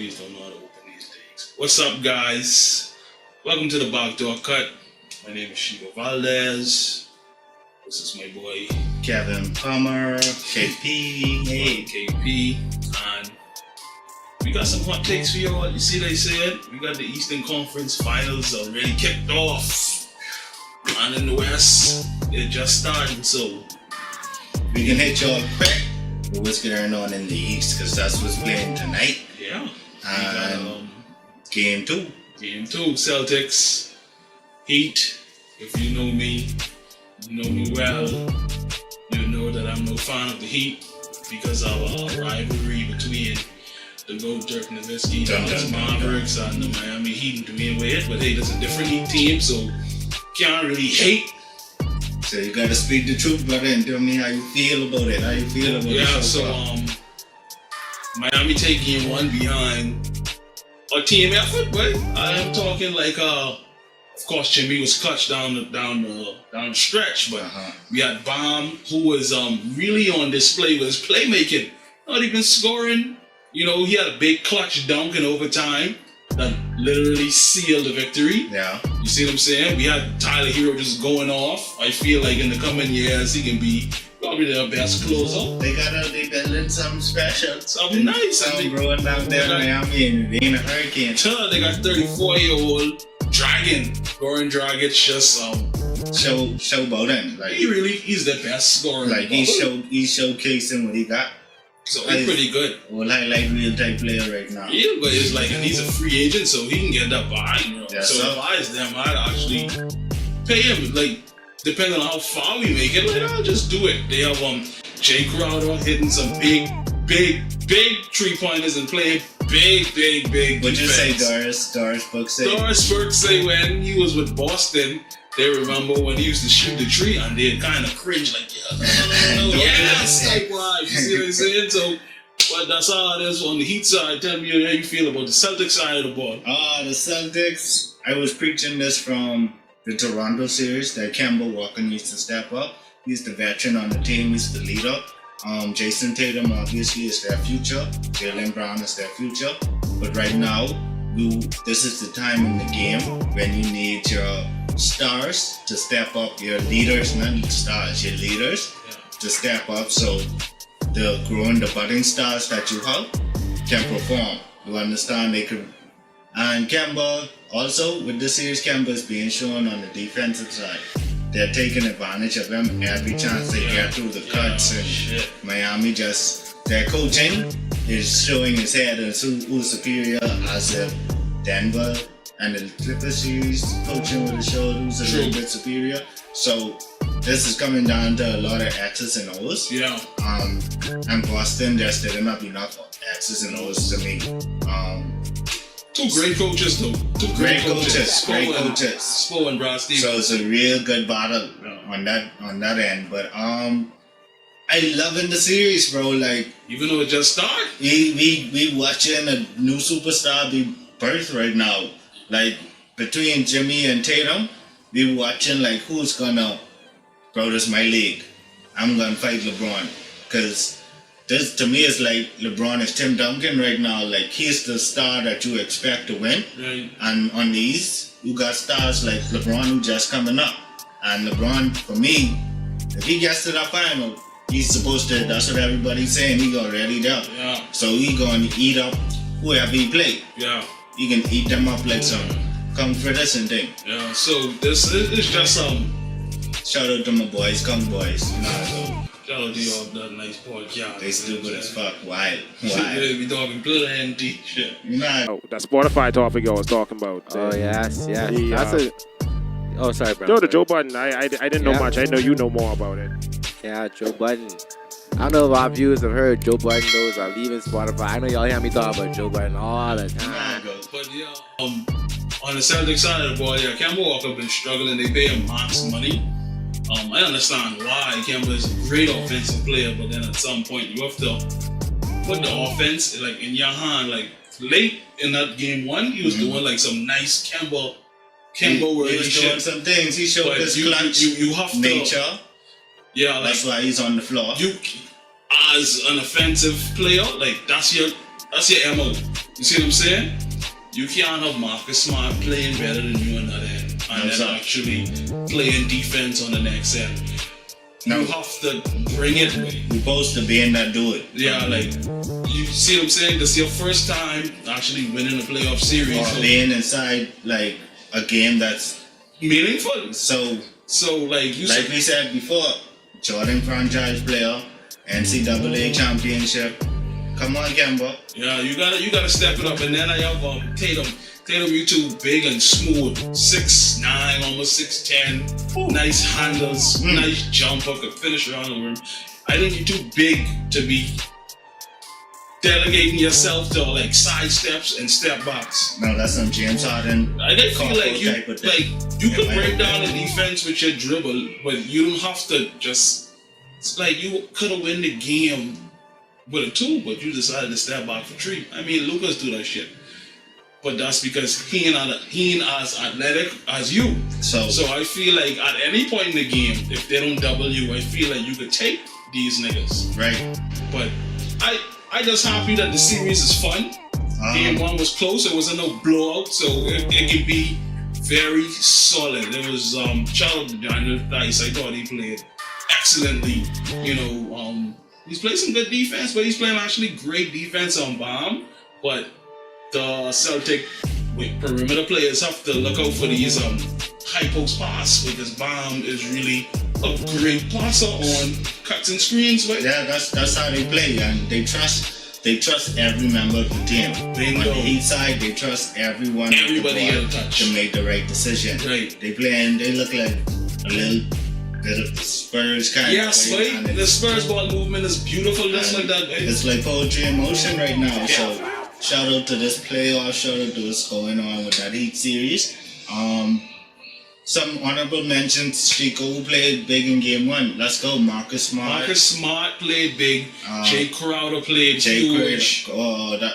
Reeves don't know how to open these things. What's up, guys? Welcome to the Backdoor Cut. My name is Shiva Valdez. This is my boy Kevin Palmer, KP, hey. KP, and we got some hot takes for y'all. You see, they said we got the Eastern Conference Finals already kicked off, and in the West, it just started. So we can hit y'all quick with what's going on in the East, because that's what's playing tonight. Yeah, And game two, Celtics, Heat. If you know me well, you know that I'm no fan of the Heat because of a rivalry between the GOAT Dirk Nowitzki, Dallas Mavericks, and the Miami Heat and Dwayne Wade. But hey, there's a different Heat team, so can't really hate. So you gotta speak the truth, brother, and tell me how you feel about it. How you feel about it? Yeah, so Miami take game one behind a team effort, but I am talking like of course Jimmy was clutch down the stretch, but we had Baum, who was really on display with his playmaking, not even scoring. You know, he had a big clutch dunk in overtime that literally sealed the victory. Yeah. You see what I'm saying? We had Tyler Hero just going off. I feel like in the coming years he can be probably their best closer. They building something special. Something nice. Something growing down there in Miami, and it ain't a hurricane. They got 34-year-old Dragon, Goran Dragic, just showboating. Like he's the best scorer. Like he's showcasing what he got. So he's pretty good. Well, highlight real type player right now. Yeah, but it's like, and he's a free agent, so he can get that buy. You know? Yes, so if I was them, I'd actually pay him. Like, depending on how far we make it, like, I'll just do it. They have Jay Crowder hitting some big 3-pointers and playing big What'd you say, defense. Doris Burke say? Doris Burke say when he was with Boston, they remember when he used to shoot the tree and they'd kind of cringe like, no, yes, like why? You see what I'm saying? So, but that's how it is on the Heat side. Tell me how you feel about the Celtics side of the ball. The Celtics, I was preaching this from the Toronto series that Kemba Walker needs to step up. He's the veteran on the team, he's the leader. Jason Tatum obviously is their future. Jaylen Brown is their future. But right now, this is the time in the game when you need your stars to step up, your leaders, not stars, your leaders to step up, so the budding stars that you have can perform. You understand? They could. And Kemba, also with this series, Kemba is being shown on the defensive side. They're taking advantage of him every chance they get through the cuts, and Miami their coaching is showing his head as who's superior, as if Denver and the Clippers series coaching would have showed who's a little bit superior. So this is coming down to a lot of X's and O's. Yeah. And Boston just didn't have enough X's and O's to me. Two great coaches though. Great coaches. Spo and Brad Stevens. So it's a real good battle on that end. But I loving the series, bro. Like, even though it just started, we watching a new superstar be birthed right now. Like, between Jimmy and Tatum, we watching like who's gonna, bro, this is my league. I'm gonna fight LeBron. Cause this to me is like LeBron is Tim Duncan right now. Like, he's the star that you expect to win. Right. And on the East, you got stars like LeBron who just coming up. And LeBron, for me, if he gets to that final, he's supposed to, that's what everybody's saying, he already there. Yeah. So he gonna eat up whoever he play. Yeah. He can eat them up like some comforters and thing. Yeah, so this is just shout out to my boys, Come Boys. You know, so shout out to y'all, that nice podcast. they still good as fuck. Wild. Yeah, we talking plenty shit. You know. Oh, that Spotify topic I was talking about. Oh yes. The, That's a. Oh, sorry, bro. No, the Joe Budden. I didn't know much. I know you know more about it. Yeah, Joe Budden. I don't know if our viewers have heard Joe Budden those are leaving Spotify. I know y'all hear me talk about Joe Budden all the time. But yeah, on the Celtics side of the ball, yeah, Kemba Walker been struggling. They pay him max money. I understand why. Kemba is a great offensive player, but then at some point you have to put the offense like in your hand. Like late in that game one, he was doing like some nice Kemba He was doing some things. He showed his clutch you have nature. Yeah, like, that's why he's on the floor. You, as an offensive player, like that's your MO. You see what I'm saying? You can't have Marcus Smart playing better than you on that end and then actually playing defense on the next end. No. You have to bring it. You're supposed to be in that do it. Yeah, like, you see what I'm saying? This is your first time actually winning a playoff series. Or So being inside like a game that's meaningful. so Like you like we said before, Jordan franchise player, NCAA championship. Come on, Kemba. Yeah, you gotta step it up. And then I have Tatum. Tatum, you too big and smooth. 6'9", almost 6'10". Nice handles, nice jumper, could finish around the rim. I think you're too big to be delegating yourself to like side steps and step backs. No, that's some James Harden. I didn't feel like you type of thing. you could break down the defense with your dribble, but you don't have to just. It's like you could have won the game with a 2, but you decided to step back for 3. I mean, Lucas do that shit, but that's because he ain't as athletic as you. So I feel like at any point in the game, if they don't double you, I feel like you could take these niggas. Right. But I just happy that the series is fun. Game 1 was close. It wasn't no blowout, so it can be very solid. There was shout out to Daniel Dice. I thought he played excellently. You know, he's played some good defense, but he's playing actually great defense on bomb. But the Celtic perimeter players have to look out for these high post pass because bomb is really a great passer on cuts and screens. But yeah, that's how they play, and they trust every member of the team. Bingo. On the Heat side, they trust everybody get a touch to make the right decision. Right. They look like a little bit of the Spurs kind yes, of. Yes, right. The Spurs ball movement is beautiful, just like that. Right? It's like poetry in motion right now. So shout out to this playoff. Shout out to what's going on with that Heat series. Some honorable mentions. Chico, who played big in game 1. Let's go, Marcus Smart. Marcus Smart played big. Jay Crowder played huge.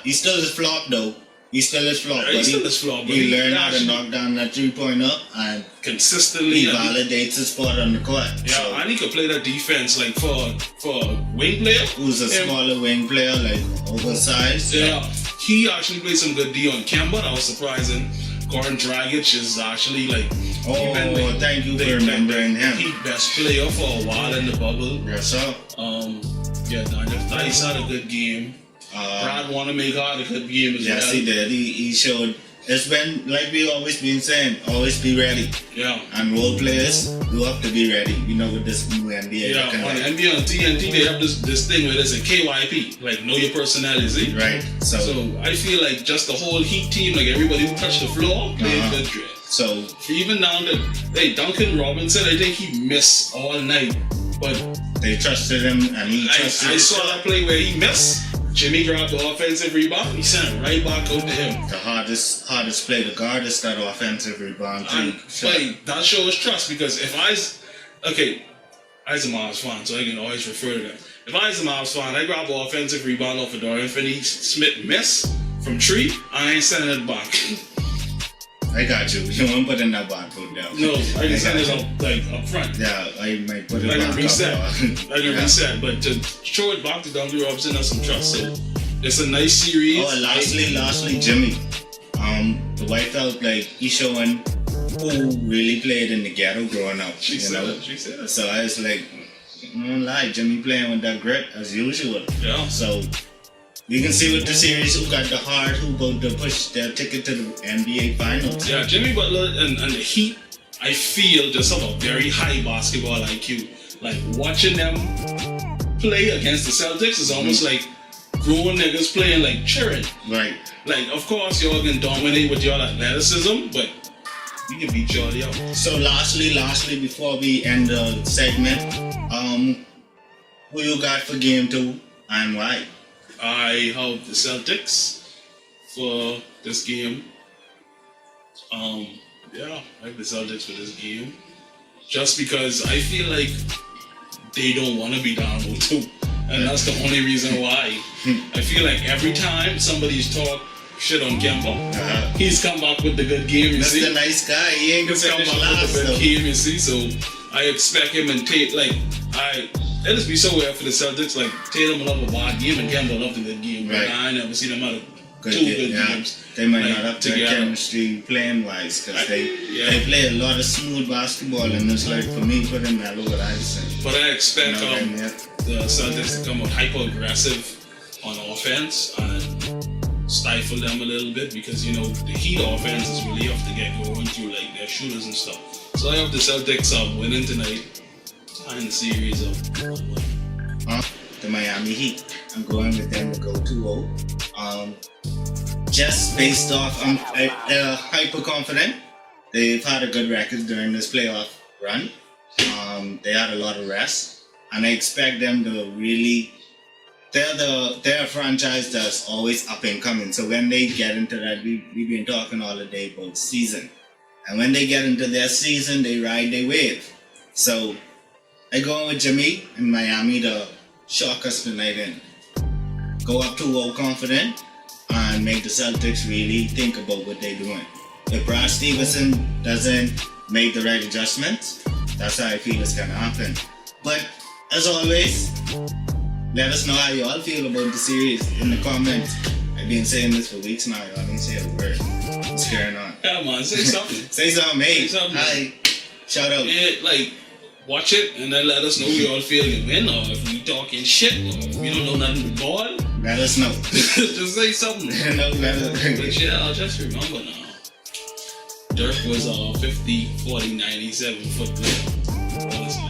He still is flop though. He still is flop. He still is flop. He learned how to knock down that 3-pointer and consistently. He validates his spot on the court. Yeah, so, and he could play that defense like for a wing player. Who's a smaller wing player, like oversized. Yeah, he actually played some good D on Kemba. That was surprising. Goran Dragic is actually like. Thank you for remembering him. He best player for a while in the bubble. Yes, sir. Yeah, Daniel Dice had a good game. Brad Wanamaker had a good game as well. Yes, he did. He showed. It's been like we always been saying, always be ready. Yeah. And role players, you have to be ready. You know, with this new NBA. Yeah, on the NBA on TNT, they have this thing where there's a KYP, like know your personality. Right. So I feel like just the whole Heat team, like everybody who touched the floor, played good dress. So even down to Duncan Robinson, I think he missed all night, but they trusted him, and he trusted. I saw that play where he missed. Jimmy grabbed the offensive rebound. He sent it right back out to him. The hardest play to guard is that offensive rebound too. Like, that shows trust because if I was a Mavs fan, so I can always refer to them. If I was a Mavs fan, I grab an offensive rebound off of Dorian Finney-Smith miss from 3, I ain't sending it back. I got you. You won't put in that barcode down. No, I can send it up front. Yeah, I might put it back reset. I can reset, but to throw it back to Duncan Robinson, that's some trust. So it's a nice series. Oh, lastly, Jimmy. The White House, like, he's showing who really played in the ghetto growing up. She said it. So I was like, I don't lie, Jimmy playing with that grit as usual. Yeah. So you can see with the series who got the heart, who go to push their ticket to the NBA Finals. Yeah, Jimmy Butler and the Heat, I feel just have a very high basketball IQ. Like watching them play against the Celtics is almost like grown niggas playing like cheering. Right. Like, of course, y'all can dominate with your athleticism, but you can beat y'all out. So lastly, before we end the segment, who you got for game 2 and why? I have the Celtics for this game. I have the Celtics for this game. Just because I feel like they don't want to be down 0-2. And that's the only reason why. I feel like every time somebody's talk shit on Kemba, he's come back with the good game, you see. That's the nice guy. He ain't gonna come finish back last, with the good game, you see. So I expect him and Tate, it just be so weird for the Celtics. Like, Tatum will love a bad game and Kemba will love the good game. Right. I ain't never seen them have good two good yeah. games. They might like, not have their together. chemistry playing wise because they Yeah. play a lot of smooth basketball and it's like for me putting Melo what I've seen. But I expect You know what I mean? the Celtics to come out hyper aggressive on offense and stifle them a little bit because you know the Heat offense is really tough to get going through like their shooters and stuff. So I hope the Celtics winning tonight, tying the series up. The Miami Heat. I'm going with them to go 2-0. Just based off, they're hyper confident. They've had a good record during this playoff run. They had a lot of rest, and I expect them to really. They're a franchise that's always up and coming. So when they get into that, we've been talking all the day about season, and when they get into their season, they ride their wave. So I go with Jimmy in Miami to shock us tonight and go up 2-0 confident and make the Celtics really think about what they're doing. If Brad Stevenson doesn't make the right adjustments, that's how I feel it's gonna happen. But as always, let us know how you all feel about the series in the comments. I've been saying this for weeks now, y'all didn't say a word. What's going on? Yeah, man, say something. Say something, mate. Say something. Hi. Shout out. Yeah, like watch it and then let us know we all feel you win or if we talking shit or if we don't know nothing but ball. Let us know. Just say something. But yeah, I'll just remember now. Dirk was a 50, 40, 97 foot player.